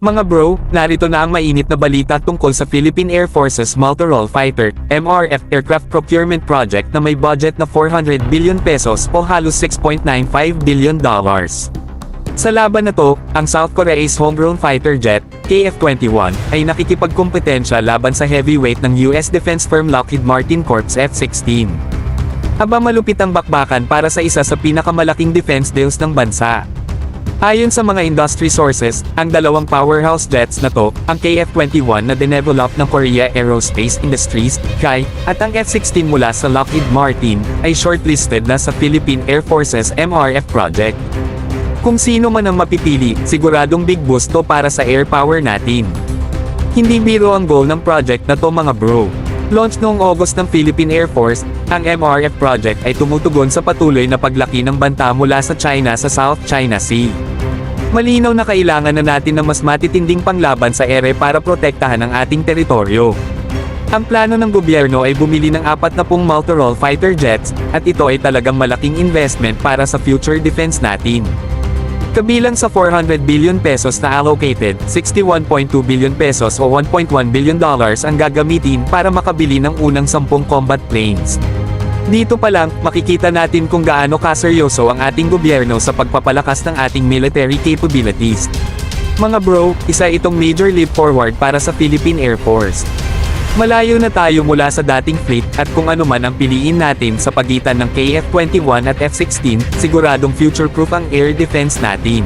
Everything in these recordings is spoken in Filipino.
Mga bro, narito na ang mainit na balita tungkol sa Philippine Air Force's Multi-Role Fighter, MRF Aircraft Procurement Project na may budget na 400 billion pesos o halos $6.95 billion. Sa laban na to, ang South Korea's homegrown fighter jet, KF-21, ay nakikipagkompetensya laban sa heavyweight ng US defense firm Lockheed Martin Corp's F-16. Aba malupit ang bakbakan para sa isa sa pinakamalaking defense deals ng bansa. Ayon sa mga industry sources, ang dalawang powerhouse jets na to, ang KF-21 na dinevelop ng Korea Aerospace Industries, KAI, at ang F-16 mula sa Lockheed Martin, ay shortlisted na sa Philippine Air Force's MRF project. Kung sino man ang mapipili, siguradong big boost to para sa air power natin. Hindi biro ang goal ng project na to mga bro. Launch noong August ng Philippine Air Force, ang MRF project ay tumutugon sa patuloy na paglaki ng banta mula sa China sa South China Sea. Malinaw na kailangan na natin ng mas matitinding panglaban sa ere para protektahan ang ating teritoryo. Ang plano ng gobyerno ay bumili ng 40 multi-role fighter jets, at ito ay talagang malaking investment para sa future defense natin. Kabilang sa 400 billion pesos na allocated, 61.2 billion pesos o $1.1 billion ang gagamitin para makabili ng unang 10 combat planes. Dito pa lang, makikita natin kung gaano kaseryoso ang ating gobyerno sa pagpapalakas ng ating military capabilities. Mga bro, isa itong major leap forward para sa Philippine Air Force. Malayo na tayo mula sa dating fleet at kung ano man ang piliin natin sa pagitan ng KF-21 at F-16, siguradong future-proof ang air defense natin.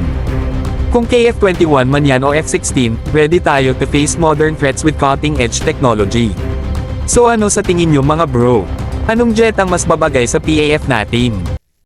Kung KF-21 man yan o F-16, ready tayo to face modern threats with cutting-edge technology. So ano sa tingin nyo mga bro? Anong jet ang mas babagay sa PAF natin?